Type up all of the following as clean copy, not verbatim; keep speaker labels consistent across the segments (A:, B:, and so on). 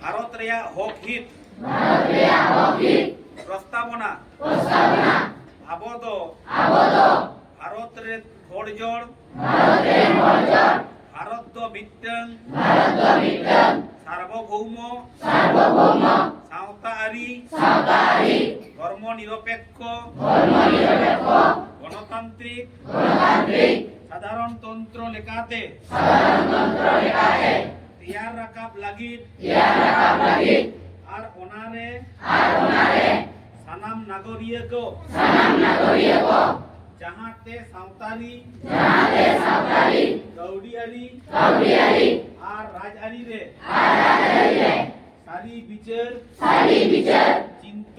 A: ভারত রেয়া হক হিত প্রস্তাবনা আবদ ভারত রে ধৈর্যর ভারত দ মিট্টং সার্বভৌম সাঁওতা আরি ধর্ম নিরপেক্ষ গণতান্ত্রিক সাধারণতন্ত্র লেকাতে তিয়ার রাকাব লাগিদ আর ওনারে সানাম নাগরিয় কো যাহাতে সাঁওতালি গৌড়িয়ালি আর রাজআরি রে সারি বিচার চিন্ত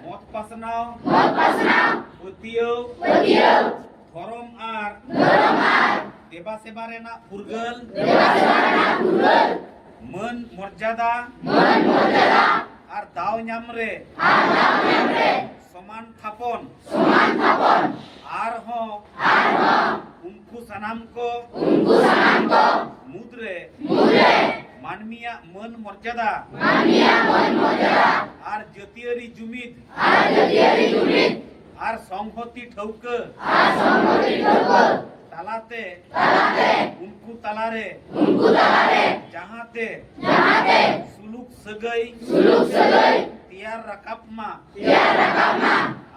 A: মত পাসনাও পতিও ধরম আর দেবা সেবা রেনা ফুরগল মান মর্যাদা আর দাও ñam রে সমান থাপন আর হো উনকু সানাম কো মুদ্রে মানমিয়া মান মর্যাদা আর জাতীয়রি জুমিদ আর সংহতি ঠৌক তালাতে উনকু তালারে যাহাতে সুলুক সগাই তিয়ার রাকাপমা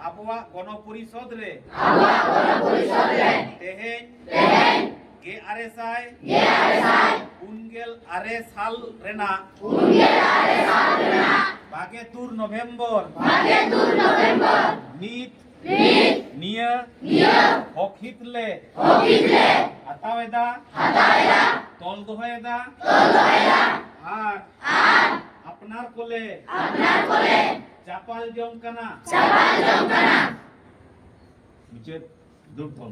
A: আবহাওয়া গণপরিষদ রে তেহেন উনগেল আরে সাল রেনা বাগেতুর নভেম্বর নিত নিয়া হকিতলে হাতাওয়েদা তল দোহায়েদা আর আপনার কোলে চাপাল জমকানা বিচার দুর্ধম